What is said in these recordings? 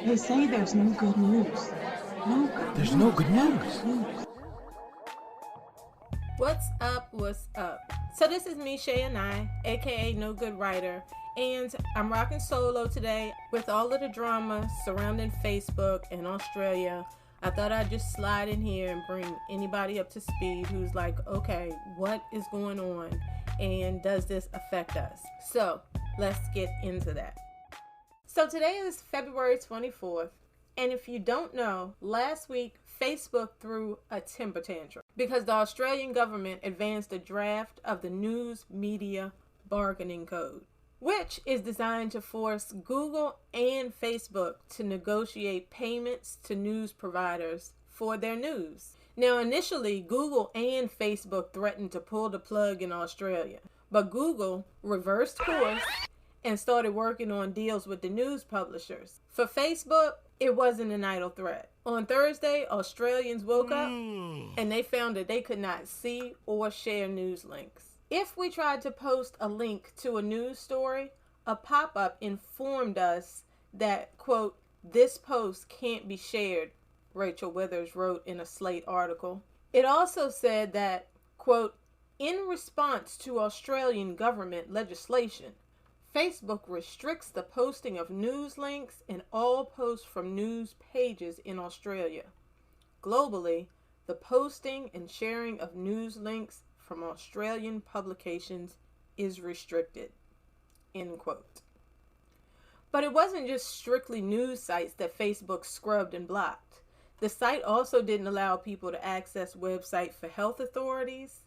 They say there's no good news. There's no good news. What's up? What's up? So this is me, Shay and I, aka No Good Writer, and I'm rocking solo today with all of the drama surrounding Facebook and Australia. I thought I'd just slide in here and bring anybody up to speed who's like, okay, what is going on and does this affect us? So let's get into that. So today is February 24th, and if you don't know, last week Facebook threw a temper tantrum because the Australian government advanced a draft of the News Media Bargaining Code, which is designed to force Google and Facebook to negotiate payments to news providers for their news. Now, initially, Google and Facebook threatened to pull the plug in Australia, but Google reversed course and started working on deals with the news publishers. For Facebook, it wasn't an idle threat. On Thursday, Australians woke up and they found that they could not see or share news links. If we tried to post a link to a news story, a pop-up informed us that, quote, this post can't be shared, Rachel Withers wrote in a Slate article. It also said that, quote, in response to Australian government legislation, Facebook restricts the posting of news links and all posts from news pages in Australia. Globally, the posting and sharing of news links from Australian publications is restricted, end quote. But it wasn't just strictly news sites that Facebook scrubbed and blocked. The site also didn't allow people to access websites for health authorities,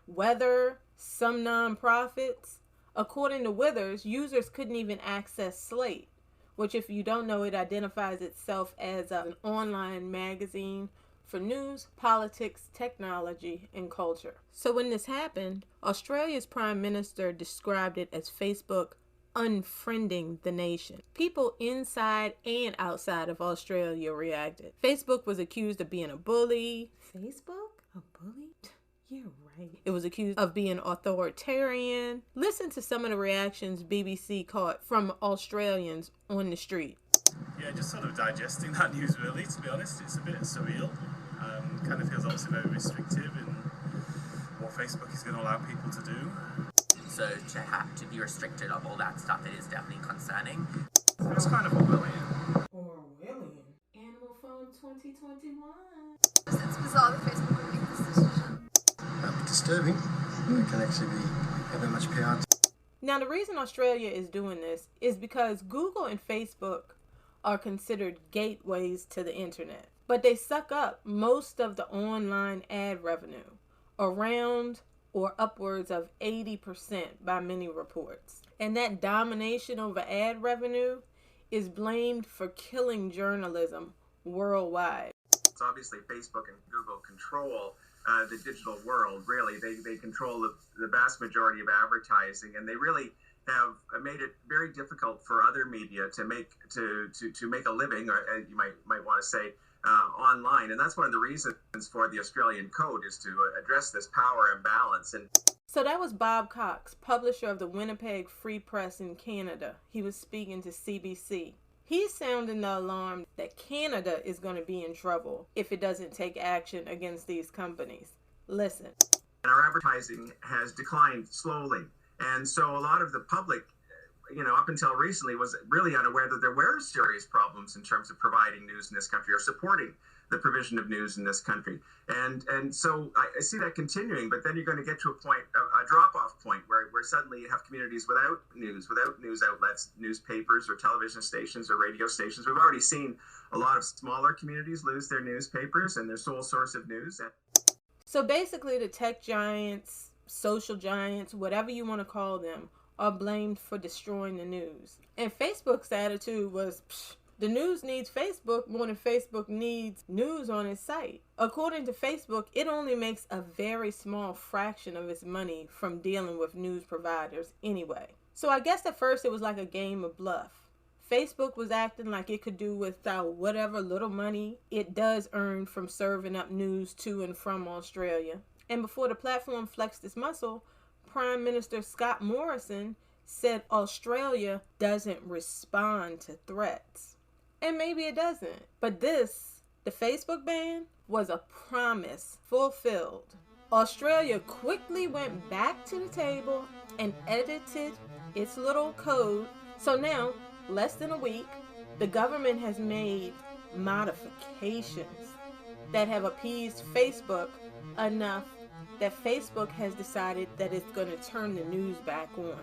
weather, some nonprofits. According to Withers, users couldn't even access Slate, which, if you don't know, it identifies itself as an online magazine for news, politics, technology, and culture. So when this happened, Australia's Prime Minister described it as Facebook unfriending the nation. People inside and outside of Australia reacted. Facebook was accused of being a bully. Facebook? A bully? Yeah, right. It was accused of being authoritarian. Listen to some of the reactions BBC caught from Australians on the street. Yeah, just sort of digesting that news, really, to be honest. It's a bit surreal. Kind of feels obviously very restrictive in what Facebook is going to allow people to do. So to have to be restricted of all that stuff, it is definitely concerning. It's kind of Orwellian. Orwellian? Animal Farm 2021. It's bizarre that Facebook would make this decision. Disturbing. It can actually be have that much power. Now, the reason Australia is doing this is because Google and Facebook are considered gateways to the internet, but they suck up most of the online ad revenue, around or upwards of 80% by many reports. And that domination over ad revenue is blamed for killing journalism worldwide. So obviously Facebook and Google control the digital world, really. They control the vast majority of advertising, and they really have made it very difficult for other media to make a living, or you might want to say, online. And that's one of the reasons for the Australian Code, is to address this power imbalance. And so that was Bob Cox, publisher of the Winnipeg Free Press in Canada. He was speaking to CBC. He's sounding the alarm that Canada is going to be in trouble if it doesn't take action against these companies. Listen. And our advertising has declined slowly. And so a lot of the public, up until recently, was really unaware that there were serious problems in terms of providing news in this country, or supporting the provision of news in this country. And so I see that continuing, but then you're going to get to a point, a drop-off point, where suddenly you have communities without news outlets, newspapers or television stations or radio stations. We've already seen a lot of smaller communities lose their newspapers and their sole source of news. So basically, the tech giants, social giants, whatever you want to call them, are blamed for destroying the news. And Facebook's attitude was, the news needs Facebook more than Facebook needs news on its site. According to Facebook, it only makes a very small fraction of its money from dealing with news providers anyway. So I guess at first it was like a game of bluff. Facebook was acting like it could do without whatever little money it does earn from serving up news to and from Australia. And before the platform flexed its muscle, Prime Minister Scott Morrison said Australia doesn't respond to threats. and maybe it doesn't. But this, the Facebook ban, was a promise fulfilled. Australia quickly went back to the table and edited its little code. So now, less than a week, the government has made modifications that have appeased Facebook enough that Facebook has decided that it's going to turn the news back on.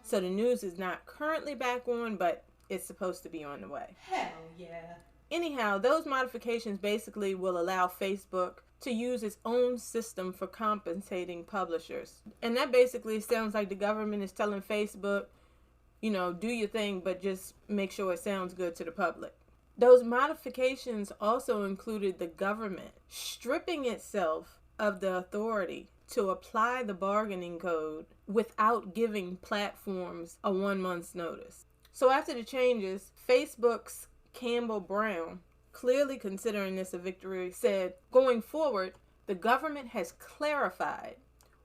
So the news is not currently back on, but it's supposed to be on the way. Hell yeah. Anyhow, those modifications basically will allow Facebook to use its own system for compensating publishers. And that basically sounds like the government is telling Facebook, you know, do your thing, but just make sure it sounds good to the public. Those modifications also included the government stripping itself of the authority to apply the bargaining code without giving platforms a 1 month's notice. So after the changes, Facebook's Campbell Brown, clearly considering this a victory, said, going forward, the government has clarified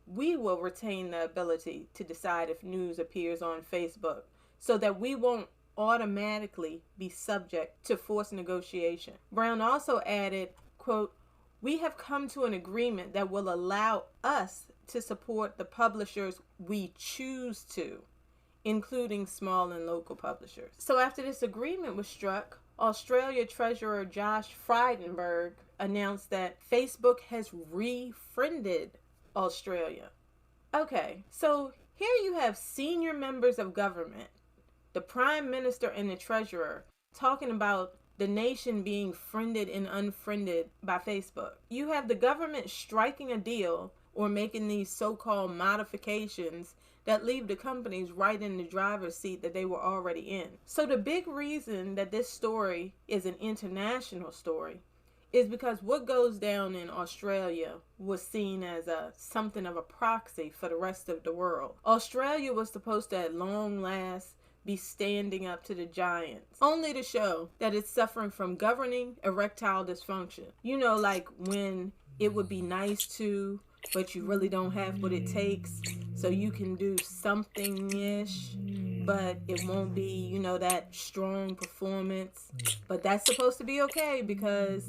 we will retain the ability to decide if news appears on Facebook so that we won't automatically be subject to forced negotiation. Brown also added, quote, we have come to an agreement that will allow us to support the publishers we choose to, including small and local publishers. So after this agreement was struck, Australia Treasurer Josh Frydenberg announced that Facebook has refriended Australia. Okay, so here you have senior members of government, the Prime Minister and the Treasurer, talking about the nation being friended and unfriended by Facebook. You have the government striking a deal or making these so-called modifications that leave the companies right in the driver's seat that they were already in. So the big reason that this story is an international story is because what goes down in Australia was seen as something of a proxy for the rest of the world. Australia was supposed to at long last be standing up to the giants, only to show that it's suffering from governing erectile dysfunction. You know, like when it would be nice to, but you really don't have what it takes, so you can do something-ish, but it won't be, you know, that strong performance. But that's supposed to be okay because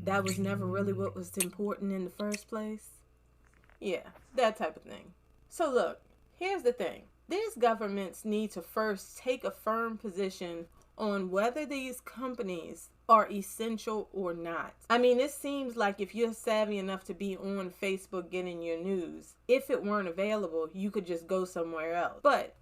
that was never really what was important in the first place. Yeah, that type of thing. So look, here's the thing. These governments need to first take a firm position on whether these companies are essential or not. I mean, it seems like if you're savvy enough to be on Facebook getting your news, if it weren't available, you could just go somewhere else. But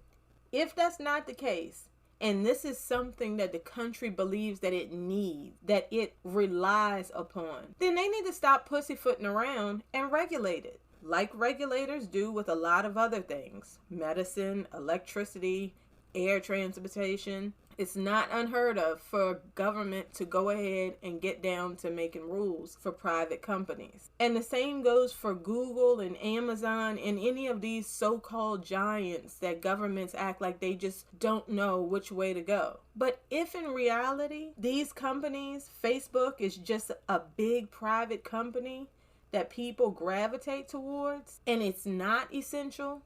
if that's not the case, and this is something that the country believes that it needs, that it relies upon, then they need to stop pussyfooting around and regulate it. Like regulators do with a lot of other things, medicine, electricity, air transportation. It's not unheard of for government to go ahead and get down to making rules for private companies. And the same goes for Google and Amazon and any of these so-called giants that governments act like they just don't know which way to go. But if in reality, these companies, Facebook is just a big private company that people gravitate towards, and it's not essential,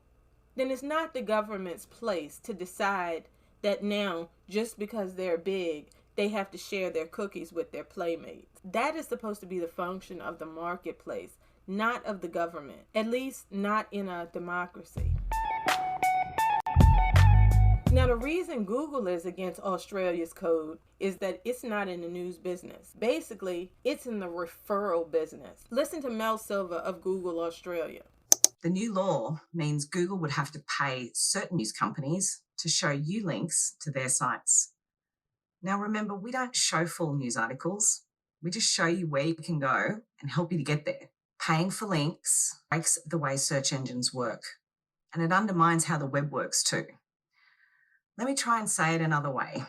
then it's not the government's place to decide that now, just because they're big, they have to share their cookies with their playmates. That is supposed to be the function of the marketplace, not of the government, at least not in a democracy. Now, the reason Google is against Australia's code is that it's not in the news business. Basically, it's in the referral business. Listen to Mel Silva of Google Australia. The new law means Google would have to pay certain news companies to show you links to their sites. Now, remember, we don't show full news articles. We just show you where you can go and help you to get there. Paying for links breaks the way search engines work, and it undermines how the web works too. Let me try and say it another way.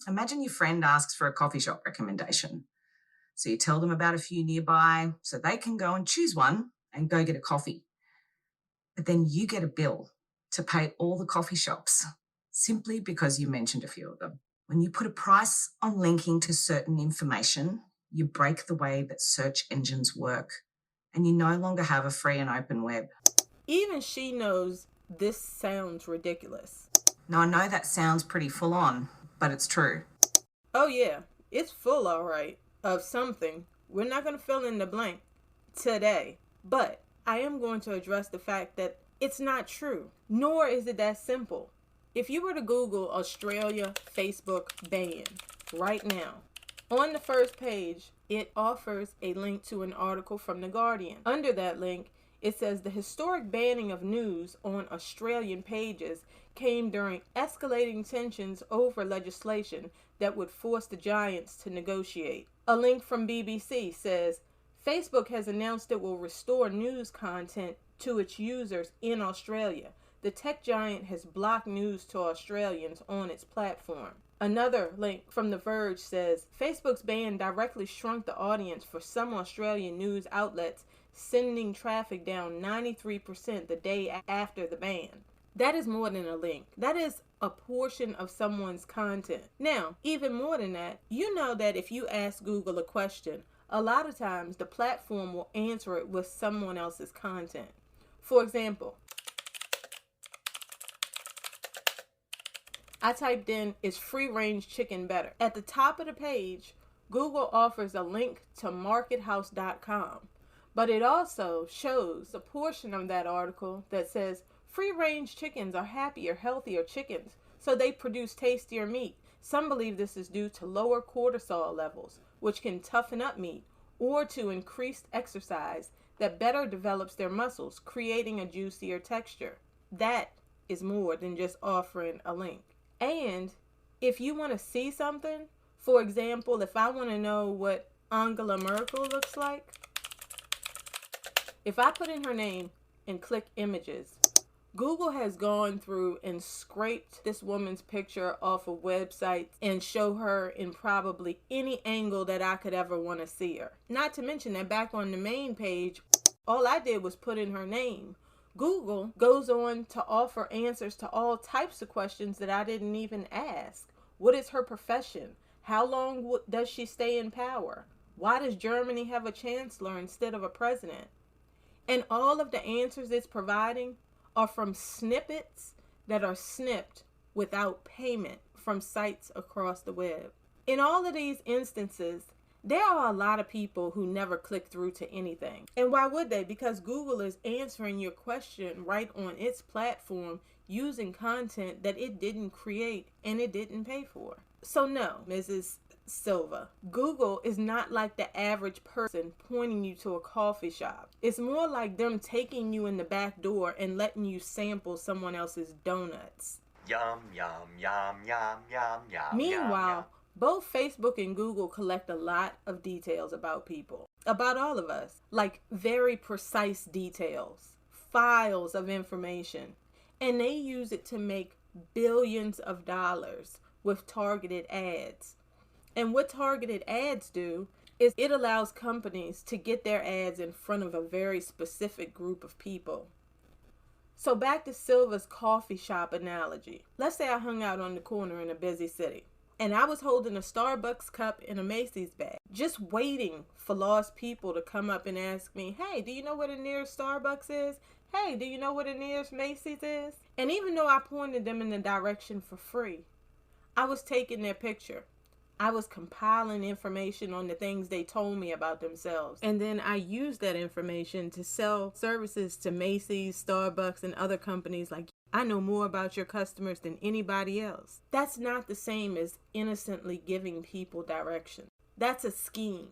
Imagine your friend asks for a coffee shop recommendation. So you tell them about a few nearby so they can go and choose one and go get a coffee. But then you get a bill to pay all the coffee shops simply because you mentioned a few of them. When you put a price on linking to certain information, you break the way that search engines work, and you no longer have a free and open web. Even she knows this sounds ridiculous. Now, I know that sounds pretty full on, but it's true. Oh yeah, it's full, all right, of something. We're not going to fill in the blank today, but I am going to address the fact that it's not true, nor is it that simple. If you were to Google Australia Facebook ban right now, on the first page, it offers a link to an article from The Guardian. Under that link, it says the historic banning of news on Australian pages came during escalating tensions over legislation that would force the giants to negotiate. A link from BBC says Facebook has announced it will restore news content to its users in Australia. The tech giant has blocked news to Australians on its platform. Another link from The Verge says Facebook's ban directly shrunk the audience for some Australian news outlets, sending traffic down 93% the day after the ban. That is more than a link. That is a portion of someone's content. Now, even more than that, you know that if you ask Google a question, a lot of times the platform will answer it with someone else's content. For example, I typed in, is free range chicken better? At the top of the page, Google offers a link to markethouse.com, but it also shows a portion of that article that says free range chickens are happier, healthier chickens, so they produce tastier meat. Some believe this is due to lower cortisol levels, which can toughen up meat, or to increased exercise that better develops their muscles, creating a juicier texture. That is more than just offering a link. And if you want to see something, for example, if I want to know what Angela Merkel looks like, if I put in her name and click images, Google has gone through and scraped this woman's picture off of websites and show her in probably any angle that I could ever want to see her. Not to mention that back on the main page, all I did was put in her name. Google goes on to offer answers to all types of questions that I didn't even ask. What is her profession? How long does she stay in power? Why does Germany have a chancellor instead of a president? And all of the answers it's providing are from snippets that are snipped without payment from sites across the web. In all of these instances, there are a lot of people who never click through to anything. And why would they? Because Google is answering your question right on its platform using content that it didn't create and it didn't pay for. So no, Mrs. Silva, Google is not like the average person pointing you to a coffee shop. It's more like them taking you in the back door and letting you sample someone else's donuts. Yum, yum, yum, yum, yum, yum. Meanwhile, yum. Both Facebook and Google collect a lot of details about people, about all of us, like very precise details, files of information, and they use it to make billions of dollars with targeted ads. And what targeted ads do is it allows companies to get their ads in front of a very specific group of people. So back to Silva's coffee shop analogy. Let's say I hung out on the corner in a busy city, and I was holding a Starbucks cup in a Macy's bag, just waiting for lost people to come up and ask me, hey, do you know where the nearest Starbucks is? Hey, do you know where the nearest Macy's is? And even though I pointed them in the direction for free, I was taking their picture. I was compiling information on the things they told me about themselves. And then I used that information to sell services to Macy's, Starbucks, and other companies like, I know more about your customers than anybody else. That's not the same as innocently giving people direction. That's a scheme.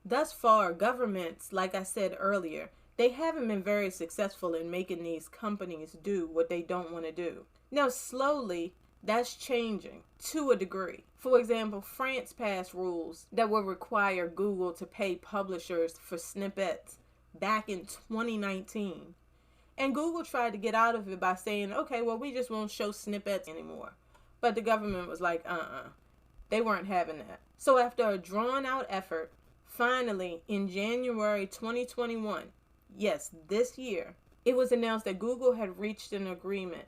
Thus far, governments, like I said earlier, they haven't been very successful in making these companies do what they don't want to do. Now, slowly, that's changing to a degree. For example, France passed rules that would require Google to pay publishers for snippets back in 2019. And Google tried to get out of it by saying, okay, well, we just won't show snippets anymore. But the government was like, they weren't having that. So after a drawn-out effort, finally, in January 2021, yes, this year, it was announced that Google had reached an agreement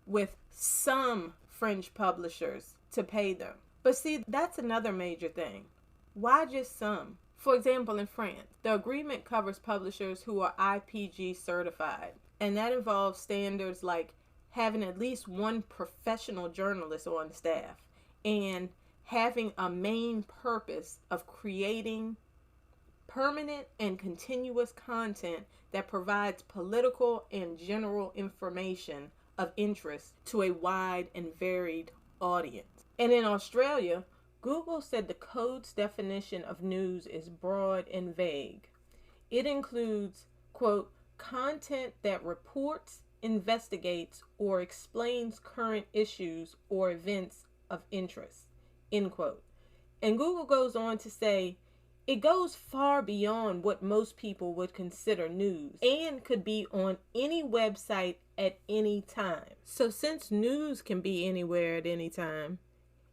with some French publishers to pay them. But see, that's another major thing. Why just some? For example, in France, the agreement covers publishers who are IPG certified, and that involves standards like having at least one professional journalist on staff and having a main purpose of creating permanent and continuous content that provides political and general information of interest to a wide and varied audience. And in Australia, Google said the code's definition of news is broad and vague. It includes, quote, content that reports, investigates, or explains current issues or events of interest, end quote. And Google goes on to say, it goes far beyond what most people would consider news and could be on any website at any time. So since news can be anywhere at any time,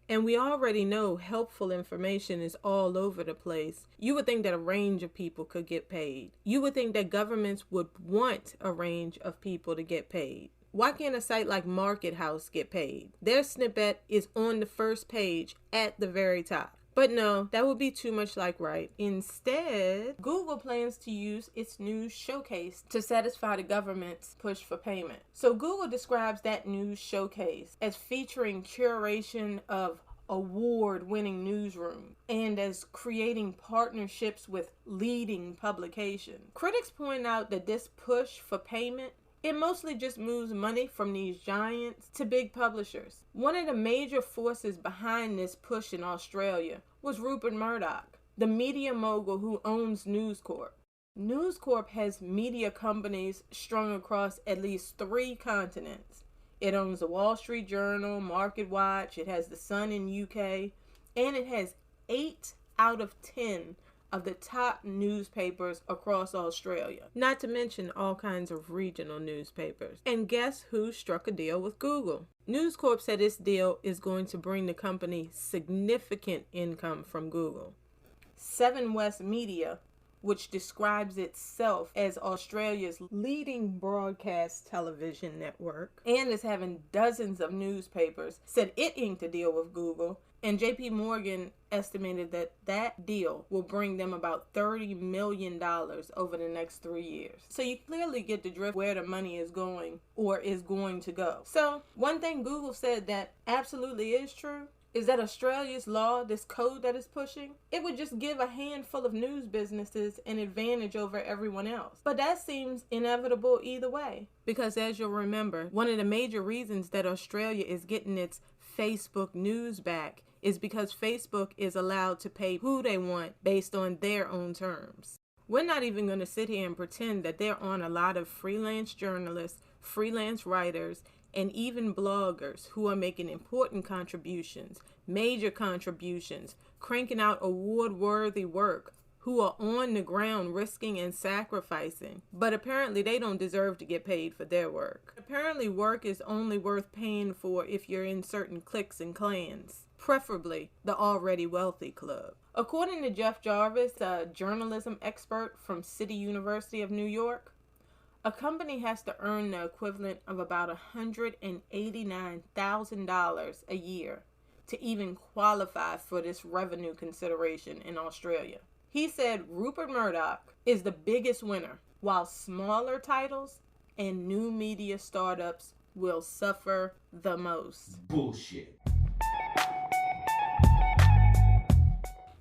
and we already know helpful information is all over the place, you would think that a range of people could get paid. You would think that governments would want a range of people to get paid. Why can't a site like Market House get paid? Their snippet is on the first page at the very top. But no, that would be too much like right. Instead, Google plans to use its news showcase to satisfy the government's push for payment. So Google describes that news showcase as featuring curation of award-winning newsroom and as creating partnerships with leading publications. Critics point out that this push for payment, it mostly just moves money from these giants to big publishers. One of the major forces behind this push in Australia was Rupert Murdoch, the media mogul who owns News Corp. News Corp has media companies strung across at least 3 continents. It owns the Wall Street Journal, Market Watch, it has the Sun in UK, and it has 8 out of 10 of the top newspapers across Australia, not to mention all kinds of regional newspapers. And guess who struck a deal with Google? News Corp said its deal is going to bring the company significant income from Google. Seven West Media, which describes itself as Australia's leading broadcast television network and is having dozens of newspapers, said it inked a deal with Google. And JP Morgan estimated that that deal will bring them about $30 million over the next 3 years. So you clearly get the drift where the money is going or is going to go. So one thing Google said that absolutely is true is that Australia's law, this code that is pushing, it would just give a handful of news businesses an advantage over everyone else. But that seems inevitable either way. Because as you'll remember, one of the major reasons that Australia is getting its Facebook news back is because Facebook is allowed to pay who they want based on their own terms. We're not even going to sit here and pretend that there aren't a lot of freelance journalists, freelance writers, and even bloggers who are making important contributions, major contributions, cranking out award-worthy work, who are on the ground risking and sacrificing, but apparently they don't deserve to get paid for their work. Apparently work is only worth paying for if you're in certain cliques and clans, preferably the already wealthy club. According to Jeff Jarvis, a journalism expert from City University of New York, a company has to earn the equivalent of about $189,000 a year to even qualify for this revenue consideration in Australia. He said Rupert Murdoch is the biggest winner, while smaller titles and new media startups will suffer the most. Bullshit.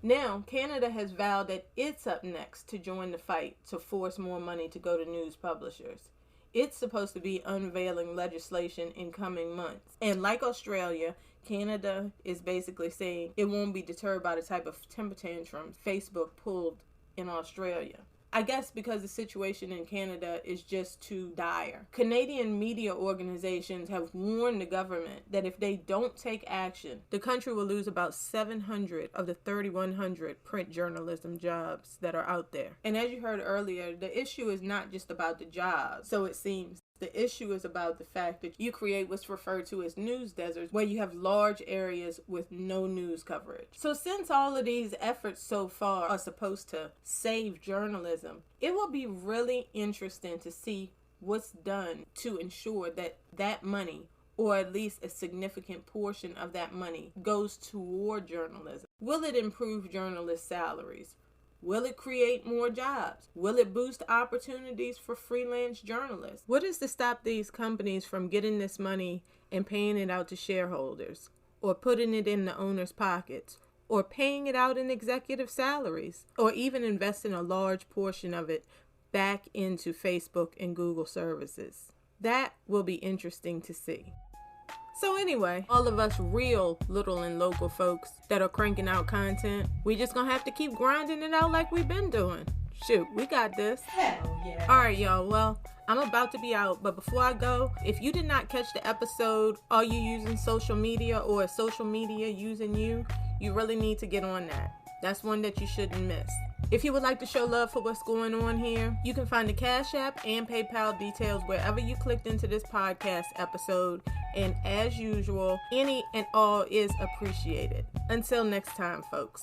Now, Canada has vowed that it's up next to join the fight to force more money to go to news publishers. It's supposed to be unveiling legislation in coming months. And like Australia, Canada is basically saying it won't be deterred by the type of temper tantrums Facebook pulled in Australia. I guess because the situation in Canada is just too dire. Canadian media organizations have warned the government that if they don't take action, the country will lose about 700 of the 3,100 print journalism jobs that are out there. And as you heard earlier, the issue is not just about the jobs, so it seems. The issue is about the fact that you create what's referred to as news deserts, where you have large areas with no news coverage. So since all of these efforts so far are supposed to save journalism, it will be really interesting to see what's done to ensure that that money, or at least a significant portion of that money, goes toward journalism. Will it improve journalists' salaries? Will it create more jobs? Will it boost opportunities for freelance journalists? What is to stop these companies from getting this money and paying it out to shareholders, or putting it in the owner's pockets, or paying it out in executive salaries, or even investing a large portion of it back into Facebook and Google services? That will be interesting to see. So anyway, all of us real little and local folks that are cranking out content, we just gonna have to keep grinding it out like we've been doing. Shoot, we got this. Hell yeah. Alright, y'all, well, I'm about to be out, but before I go, if you did not catch the episode, Are You Using Social Media, or Is Social Media Using You? You really need to get on that. That's one that you shouldn't miss. If you would like to show love for what's going on here, you can find the Cash App and PayPal details wherever you clicked into this podcast episode. And as usual, any and all is appreciated. Until next time, folks.